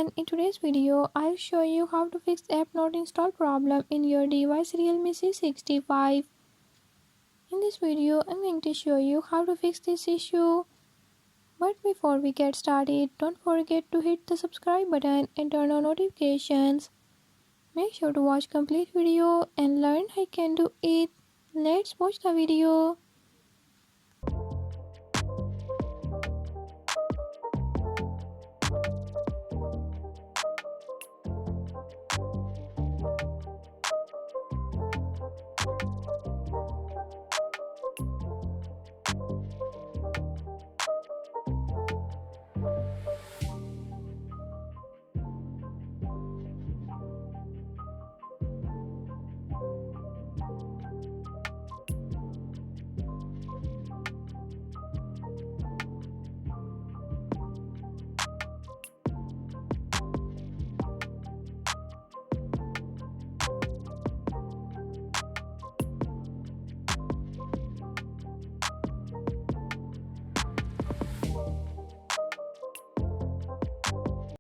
everyone, in today's video I'll show you how to fix app not installed problem in your device Realme C65. In this video I'm going to show you how to fix this issue. But before we get started, don't forget to hit the subscribe button and turn on notifications. Make sure to watch complete video and learn how you can do it. Let's watch the video.